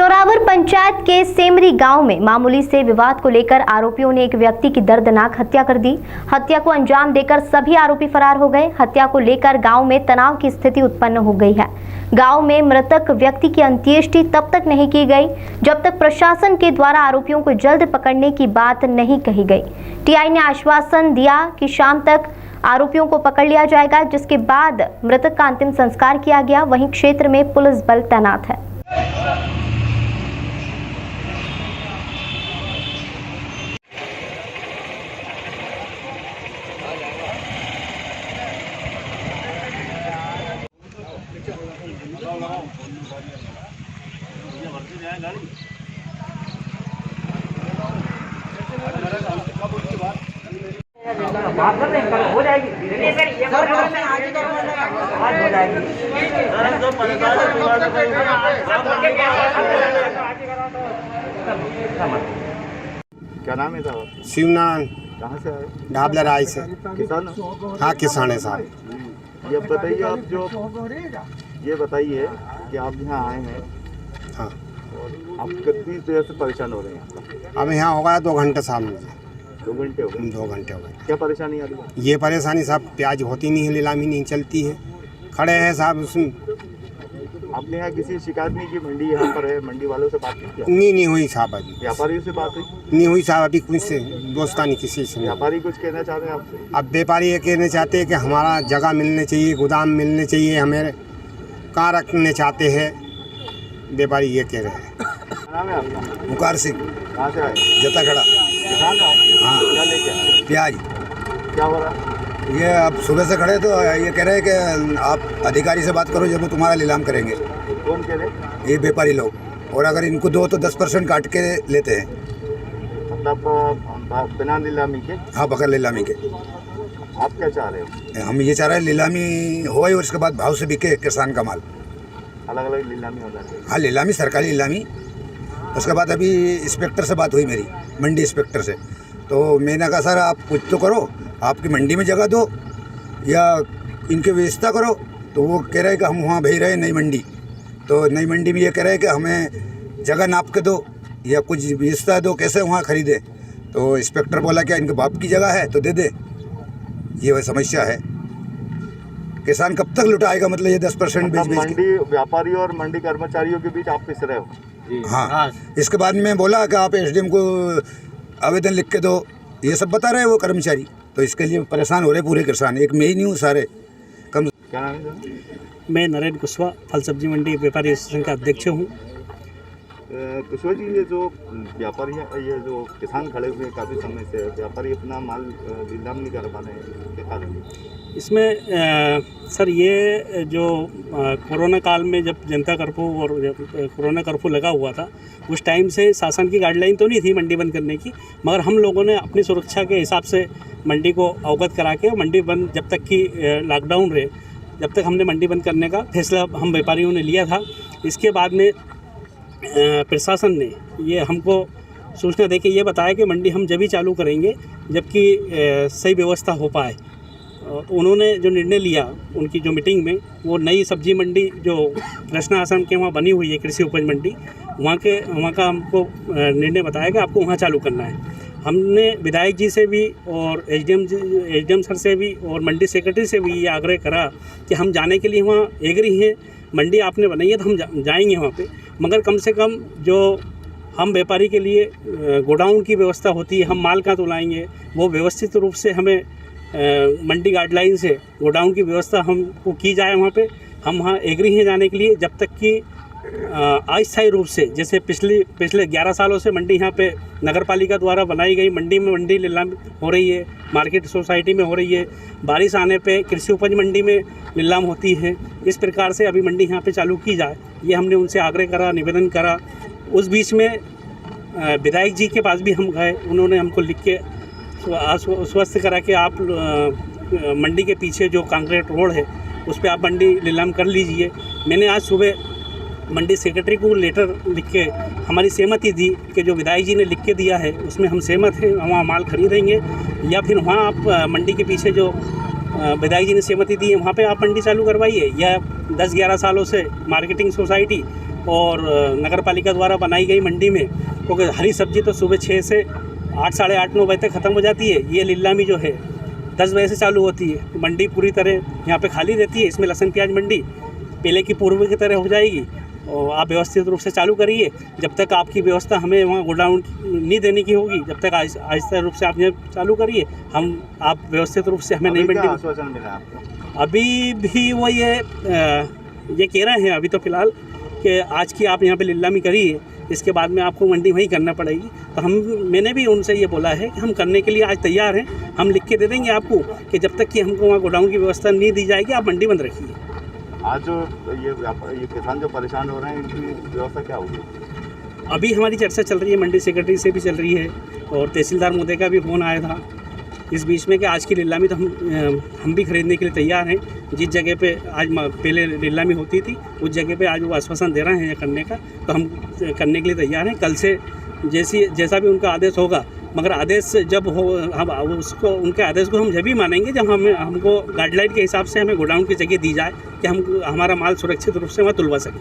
चोरावर पंचायत के सेमरी गांव में मामूली से विवाद को लेकर आरोपियों ने एक व्यक्ति की दर्दनाक हत्या कर दी। हत्या को अंजाम देकर सभी आरोपी फरार हो गए। हत्या को लेकर गांव में तनाव की स्थिति उत्पन्न हो गई है। गांव में मृतक व्यक्ति की अंत्येष्टि तब तक नहीं की गई जब तक प्रशासन के द्वारा आरोपियों को जल्द पकड़ने की बात नहीं कही गई। टीआई ने आश्वासन दिया कि शाम तक आरोपियों को पकड़ लिया जाएगा, जिसके बाद मृतक का अंतिम संस्कार किया गया। वहीं क्षेत्र में पुलिस बल तैनात है। हो जाएगी क्या नाम है साहब? शिवनारायण। कहाँ से आए? ढाबला राय से। किसान? हाँ, किसान है साहब। ये बताइए, आप जो ये बताइए कि आप यहाँ आए हैं, हाँ, आप कितनी देर से परेशान हो रहे हैं? अब यहाँ हो गया 2 घंटे साहब, मुझे 2 घंटे हो गए। 2 घंटे हो गए। क्या परेशानी आ रही है? ये परेशानी साहब, प्याज होती नहीं है, नीलामी नहीं चलती है, खड़े हैं साहब। उसमें आपने यहाँ किसी शिकायत नहीं की? मंडी यहाँ पर है, मंडी वालों से बात नहीं किया? नहीं हुई साहब, अभी व्यापारियों से बात हुई? नहीं हुई साहब, अभी कुछ से दोस्तानी किसी से नहीं। व्यापारी कुछ कहना चाह रहे हैं आपसे? अब व्यापारी ये कहना चाहते हैं कि हमारा जगह मिलने चाहिए, गोदाम मिलने चाहिए, हमें कहाँ रखने चाहते हैं, व्यापारी ये कह रहे हैं। क्या नाम है आपका? मुकार सिंह। कहाँ से आए? जता खड़ा। किसान हो? हाँ। क्या लेके आए? प्याज। क्या हो रहा है? ये अब सुबह से खड़े तो ये कह रहे हैं कि आप अधिकारी से बात करो, जब वो तुम्हारा नीलाम करेंगे। कौन कह रहे? ये व्यापारी लोग, और अगर इनको दो तो 10% काट के लेते हैं। मतलब बिना नीलामी के? हाँ, बगैर नीलामी के। आप क्या चाह रहे हो? हम ये चाह रहे हैं नीलामी हो और इसके बाद भाव से बिके किसान का माल। अलग अलग नीलामी होना चाहिए। हाँ, नीलामी, सरकारी नीलामी। उसके बाद अभी इंस्पेक्टर से बात हुई मेरी, मंडी इंस्पेक्टर से, तो मैंने कहा सर आप कुछ तो करो, आपकी मंडी में जगह दो या इनकी व्यवस्था करो। तो वो कह रहे हैं कि हम वहाँ भेज रहे हैं नई मंडी, तो नई मंडी में ये कह रहे हैं कि हमें जगह नाप के दो या कुछ व्यवस्था दो, कैसे वहाँ खरीदें। तो इंस्पेक्टर बोला क्या इनके बाप की जगह है तो दे दे। ये वह समस्या है, किसान कब तक लुटाएगा? मतलब ये 10% बेच के। मंडी व्यापारी और मंडी कर्मचारियों के बीच आप पिस रहे हो? हाँ, इसके बाद में बोला कि आप एसडीएम को आवेदन लिख के दो, ये सब बता रहे हैं वो कर्मचारी। तो इसके लिए परेशान हो रहे पूरे किसान, एक मैं ही नहीं हूँ, सारे कम। क्या नाम है? मैं नरेंद्र कुशवाहा, फल सब्जी मंडी व्यापारी एसोसिएशन का अध्यक्ष हूँ। कुशवाहा जी, ये जो व्यापारी है, ये जो किसान खड़े हुए हैं काफ़ी समय से, व्यापारी अपना माल नीलाम नहीं कर पा रहे हैं, क्या कारण है इसमें? सर, ये जो कोरोना काल में जब जनता कर्फ्यू और कोरोना कर्फ्यू लगा हुआ था, उस टाइम से शासन की गाइडलाइन तो नहीं थी मंडी बंद करने की, मगर हम लोगों ने अपनी सुरक्षा के हिसाब से मंडी को अवगत करा के मंडी बंद, जब तक कि लॉकडाउन रहे, जब तक हमने मंडी बंद करने का फैसला हम व्यापारियों ने लिया था। इसके बाद में प्रशासन ने ये हमको सूचना दे के ये बताया कि मंडी हम जब ही चालू करेंगे जबकि सही व्यवस्था हो पाए। उन्होंने जो निर्णय लिया उनकी जो मीटिंग में, वो नई सब्जी मंडी जो कृष्णा आश्रम के वहाँ बनी हुई है, कृषि उपज मंडी, वहाँ का हमको निर्णय बताया कि आपको वहाँ चालू करना है। हमने विधायक जी से भी और एसडीएम सर से भी और मंडी सेक्रेटरी से भी ये आग्रह करा कि हम जाने के लिए वहाँ एग्री हैं, मंडी आपने बनाई है तो हम जाएंगे वहाँ पे, मगर कम से कम जो हम व्यापारी के लिए गोडाउन की व्यवस्था होती है, हम माल कहाँ तो लाएंगे, वो व्यवस्थित रूप से हमें मंडी गाइडलाइन से गोडाउन की व्यवस्था हमको की जाए वहाँ पे। हम वहाँ एग्री हैं जाने के लिए, जब तक कि अस्थायी रूप से, जैसे पिछले 11 सालों से मंडी यहाँ पे नगर पालिका द्वारा बनाई गई मंडी में मंडी नीलाम हो रही है, मार्केट सोसाइटी में हो रही है, बारिश आने पे कृषि उपज मंडी में नीलाम होती है। इस प्रकार से अभी मंडी यहाँ पे चालू की जाए, ये हमने उनसे आग्रह करा, निवेदन करा। उस बीच में विधायक जी के पास भी हम गए, उन्होंने हमको लिख के आश्वस्त करा कि आप मंडी के पीछे जो कंक्रीट रोड है उस पर आप मंडी नीलाम कर लीजिए। मैंने आज सुबह मंडी सेक्रेटरी को लेटर लिख के हमारी सहमति दी कि जो विधायक जी ने लिख के दिया है उसमें हम सहमत हैं, वहाँ माल खरीदेंगे, या फिर वहाँ आप मंडी के पीछे जो विधायक जी ने सहमति दी है वहाँ पे आप मंडी चालू करवाइए, या 10-11 सालों से मार्केटिंग सोसाइटी और नगर पालिका द्वारा बनाई गई मंडी में, क्योंकि हरी सब्जी तो सुबह 6 से 8, साढ़े 8, 9 बजे तक ख़त्म हो जाती है। ये नीलामी जो है 10 बजे से चालू होती है। मंडी पूरी तरह यहाँ पे खाली रहती है। इसमें लहसुन प्याज मंडी पहले की पूर्व की तरह हो जाएगी और आप व्यवस्थित रूप से चालू करिए। जब तक आपकी व्यवस्था हमें वहाँ गोडाउन नहीं देने की होगी, जब तक आहिस्ता रूप से आप यहाँ चालू करिए। आप व्यवस्थित रूप से हमें अभी नहीं क्या मंडी आश्वासन मिला आपको? अभी भी वो ये कह रहे हैं अभी तो फ़िलहाल कि आज की आप यहाँ पे नीलामी करिए, इसके बाद में आपको मंडी वहीं करना पड़ेगी। तो मैंने भी उनसे ये बोला है कि हम करने के लिए आज तैयार हैं। हम लिख के दे देंगे आपको कि जब तक कि हमको वहाँ गोडाउन की व्यवस्था नहीं दी जाएगी आप मंडी बंद रखिए। आज जो ये किसान जो परेशान हो रहे हैं, इनकी व्यवस्था क्या होगी? अभी हमारी चर्चा चल रही है, मंडी सेक्रेटरी से भी चल रही है और तहसीलदार महोदय का भी फ़ोन आया था इस बीच में कि आज की नीलामी तो हम भी खरीदने के लिए तैयार हैं। जिस जगह पे आज पहले नीलामी होती थी उस जगह पे आज वो आश्वासन दे रहे हैं करने का, तो हम करने के लिए तैयार हैं। कल से जैसा भी उनका आदेश होगा, मगर आदेश जब हो हम उसको उनके आदेश को हम जब भी मानेंगे जब हमको गाइडलाइन के हिसाब से हमें गोडाउन की जगह दी जाए कि हम हमारा माल सुरक्षित रूप से वहाँ तुलवा सकें।